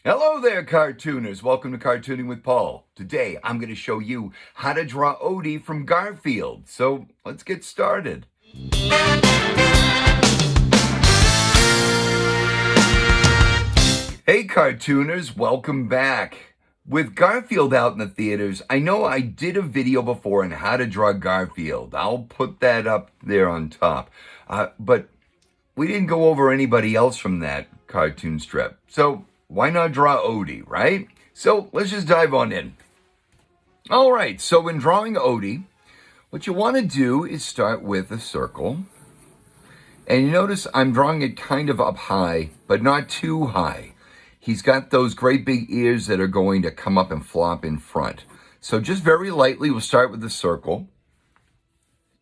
Hello there, cartooners. Welcome to Cartooning with Paul. Today, I'm going to show you how to draw Odie from Garfield. So, let's get started. Hey, cartooners. Welcome back. With Garfield out in the theaters, I know I did a video before on how to draw Garfield. I'll put that up there on top. But we didn't go over anybody else from that cartoon strip. So, why not draw Odie, right? So let's just dive on in. All right, so when drawing Odie, what you want to do is start with a circle. And you notice I'm drawing it kind of up high, but not too high. He's got those great big ears that are going to come up and flop in front. So just very lightly, we'll start with the circle.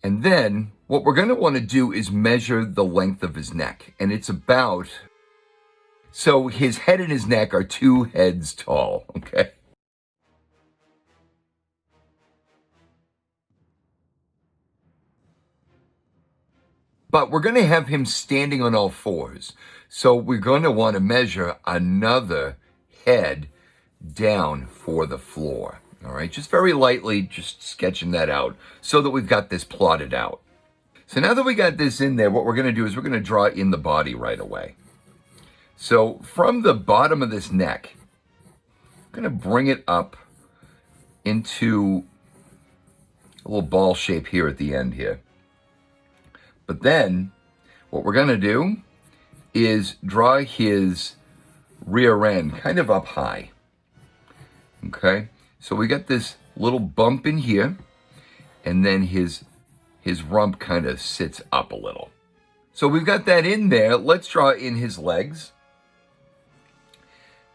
And then what we're going to want to do is measure the length of his neck. And it's about... So his head and his neck are 2 heads tall, okay? But we're going to have him standing on all fours. So we're going to want to measure another head down for the floor, all right? Just very lightly, just sketching that out so that we've got this plotted out. So now that we got this in there, what we're going to do is we're going to draw in the body right away. So from the bottom of this neck, I'm going to bring it up into a little ball shape here at the end here. But then what we're going to do is draw his rear end kind of up high. Okay, so we got this little bump in here, and then his rump kind of sits up a little. So we've got that in there. Let's draw in his legs.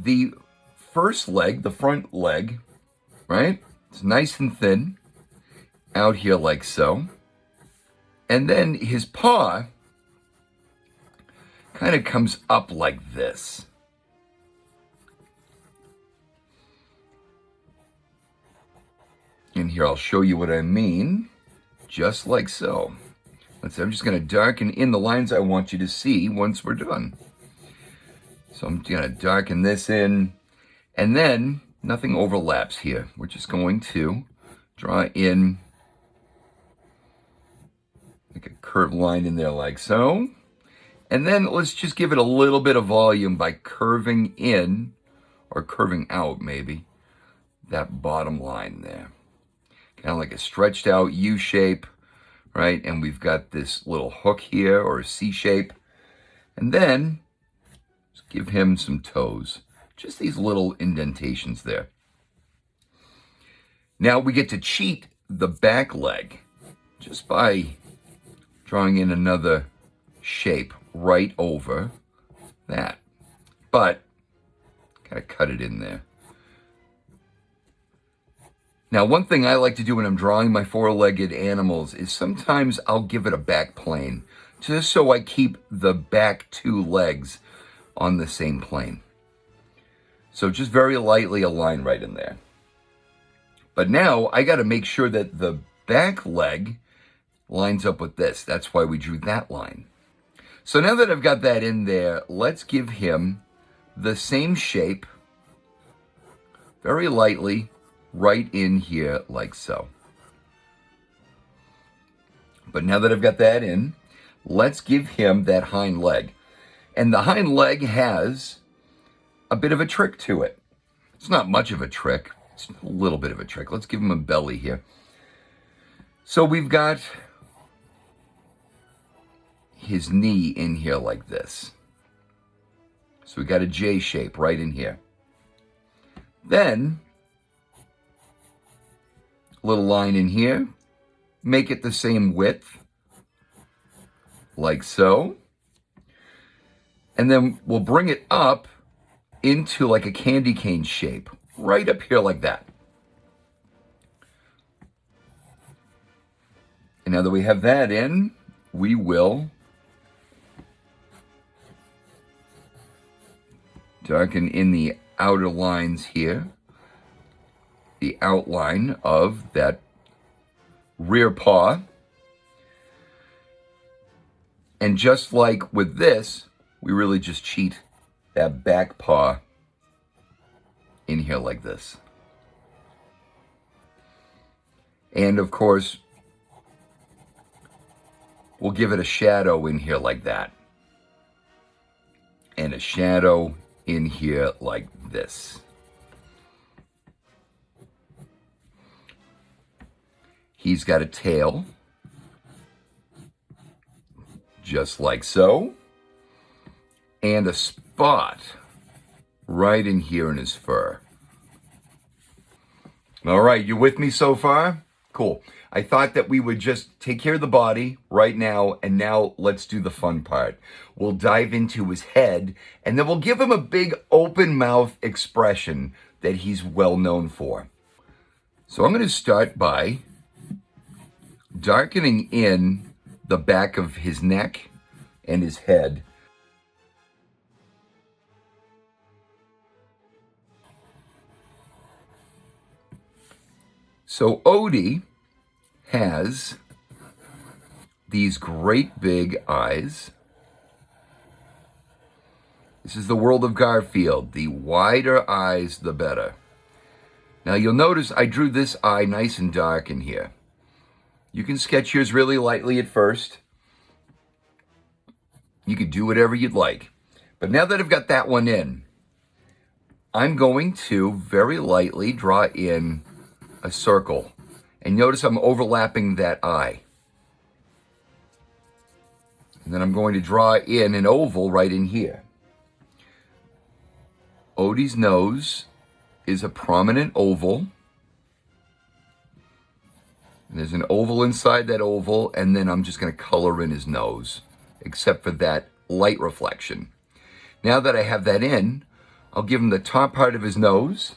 The first leg, the front leg, right? It's nice and thin out here like so. And then his paw kind of comes up like this. And here I'll show you what I mean, just like so. I'm just going to darken in the lines I want you to see once we're done. So I'm going to darken this in, and then nothing overlaps here. We're just going to draw in like a curved line in there like so. And then let's just give it a little bit of volume by curving in, or curving out maybe, that bottom line there. Kind of like a stretched out U shape, right? And we've got this little hook here, or a C shape. And then give him some toes, just these little indentations there. Now we get to cheat the back leg just by drawing in another shape right over that. But gotta cut it in there. Now, one thing I like to do when I'm drawing my 4-legged animals is sometimes I'll give it a back plane, just so I keep the back 2 legs on the same plane. So just very lightly a line right in there. But now I got to make sure that the back leg lines up with this. That's why we drew that line. So now that I've got that in there, let's give him the same shape, very lightly, right in here like so. But now that I've got that in, let's give him that hind leg. And the hind leg has a bit of a trick to it. It's not much of a trick. It's a little bit of a trick. Let's give him a belly here. So we've got his knee in here like this. So we got a J shape right in here. Then, a little line in here. Make it the same width, like so. And then we'll bring it up into like a candy cane shape, right up here like that. And now that we have that in, we will darken in the outer lines here, the outline of that rear paw. And just like with this, we really just cheat that back paw here like this. And of course, we'll give it a shadow in here like that. And a shadow in here like this. He's got a tail, just like so, and a spot right in here in his fur. All right, you with me so far? Cool. I thought that we would just take care of the body right now, and now let's do the fun part. We'll dive into his head, and then we'll give him a big open mouth expression that he's well known for. So I'm going to start by darkening in the back of his neck and his head. So Odie has these great big eyes. This is the world of Garfield. The wider eyes, the better. Now you'll notice I drew this eye nice and dark in here. You can sketch yours really lightly at first. You could do whatever you'd like. But now that I've got that one in, I'm going to very lightly draw in a circle. And notice I'm overlapping that eye. And then I'm going to draw in an oval right in here. Odie's nose is a prominent oval. And there's an oval inside that oval, and then I'm just going to color in his nose, except for that light reflection. Now that I have that in, I'll give him the top part of his nose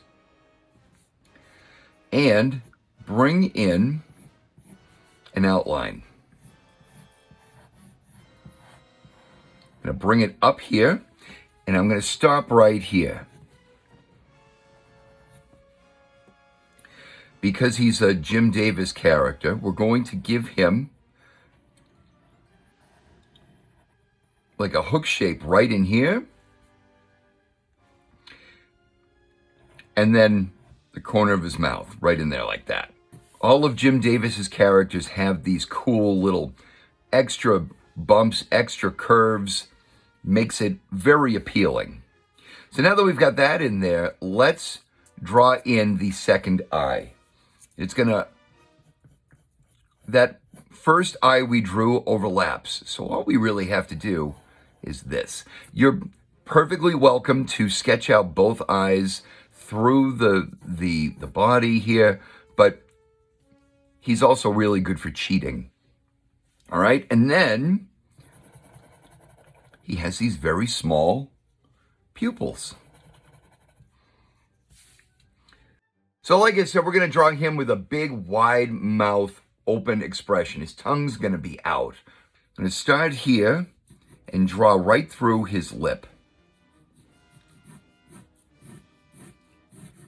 and bring in an outline. I'm going to bring it up here, and I'm going to stop right here. Because he's a Jim Davis character, we're going to give him like a hook shape right in here. And then the corner of his mouth right in there like that. All of Jim Davis's characters have these cool little extra bumps, extra curves, makes it very appealing. So now that we've got that in there, let's draw in the second eye. It's gonna, that first eye we drew overlaps. So all we really have to do is this. You're perfectly welcome to sketch out both eyes through the body here, but he's also really good for cheating. All right, and then he has these very small pupils. So like I said, we're going to draw him with a big, wide mouth, open expression. His tongue's going to be out. I'm going to start here and draw right through his lip.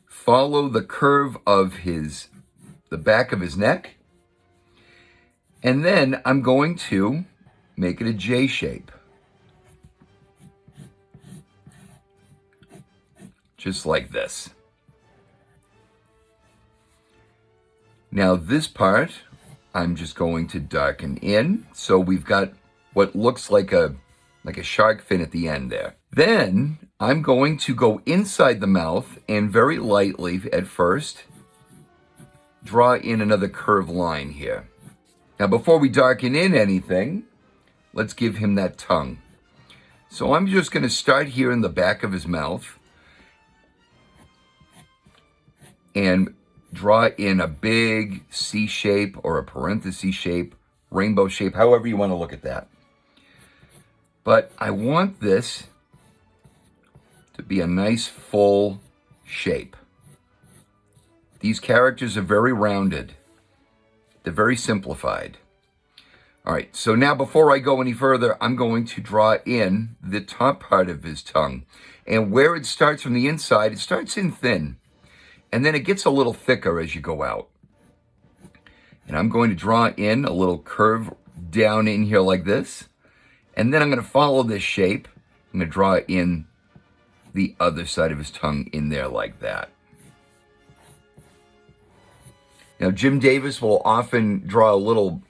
Follow the curve of the back of his neck. And then I'm going to make it a J shape. Just like this. Now this part, I'm just going to darken in. So we've got what looks like a shark fin at the end there. Then I'm going to go inside the mouth and very lightly at first, draw in another curved line here. Now before we darken in anything, let's give him that tongue. So I'm just going to start here in the back of his mouth and draw in a big C shape or a parenthesis shape, rainbow shape, however you want to look at that. But I want this to be a nice full shape. These characters are very rounded. They're very simplified. All right, so now before I go any further, I'm going to draw in the top part of his tongue. And where it starts from the inside, it starts in thin. And then it gets a little thicker as you go out. And I'm going to draw in a little curve down in here like this. And then I'm going to follow this shape. I'm going to draw in the other side of his tongue in there like that. Now, Jim Davis will often draw a little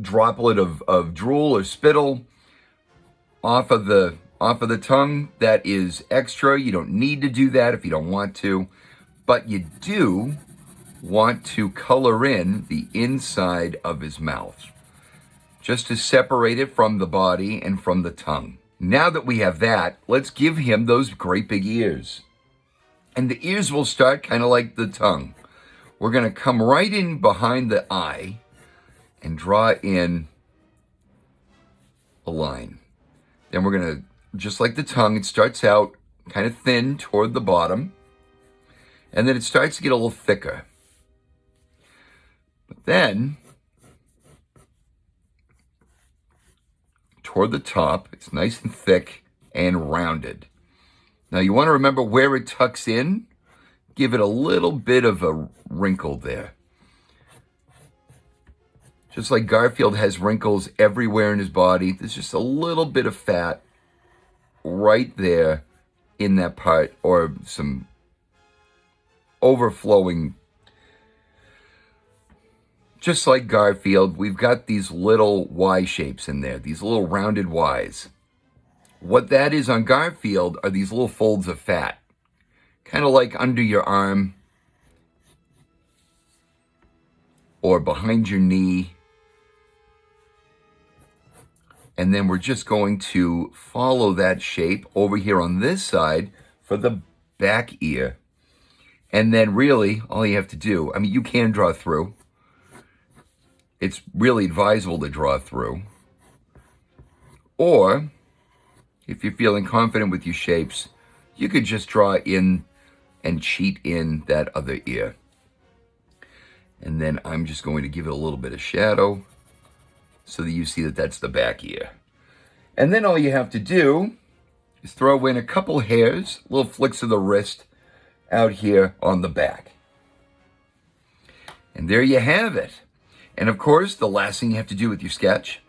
droplet of drool or spittle off of the tongue. That is extra. You don't need to do that if you don't want to, but you do want to color in the inside of his mouth, just to separate it from the body and from the tongue. Now that we have that, let's give him those great big ears. And the ears will start kind of like the tongue. We're going to come right in behind the eye and draw in a line. Then we're going to, just like the tongue, it starts out kind of thin toward the bottom, and then it starts to get a little thicker. But then, toward the top, it's nice and thick and rounded. Now you want to remember where it tucks in. Give it a little bit of a wrinkle there. Just like Garfield has wrinkles everywhere in his body, there's just a little bit of fat right there in that part, or some overflowing. Just like Garfield, we've got these little Y shapes in there, these little rounded Ys. What that is on Garfield are these little folds of fat, kind of like under your arm or behind your knee. And then we're just going to follow that shape over here on this side for the back ear. And then really, all you have to do, I mean, you can draw through. It's really advisable to draw through. Or, if you're feeling confident with your shapes, you could just draw in and cheat in that other ear. And then I'm just going to give it a little bit of shadow so that you see that that's the back ear. And then all you have to do is throw in a couple hairs, little flicks of the wrist out here on the back. And there you have it. And of course, the last thing you have to do with your sketch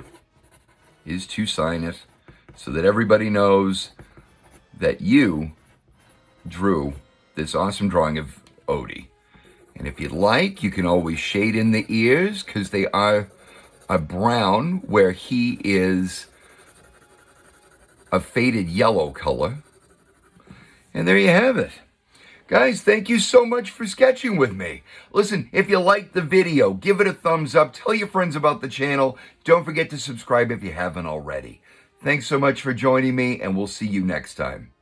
is to sign it so that everybody knows that you drew this awesome drawing of Odie. And if you'd like, you can always shade in the ears because they are a brown where he is a faded yellow color. And there you have it. Guys, thank you so much for sketching with me. Listen, if you liked the video, give it a thumbs up. Tell your friends about the channel. Don't forget to subscribe if you haven't already. Thanks so much for joining me, and we'll see you next time.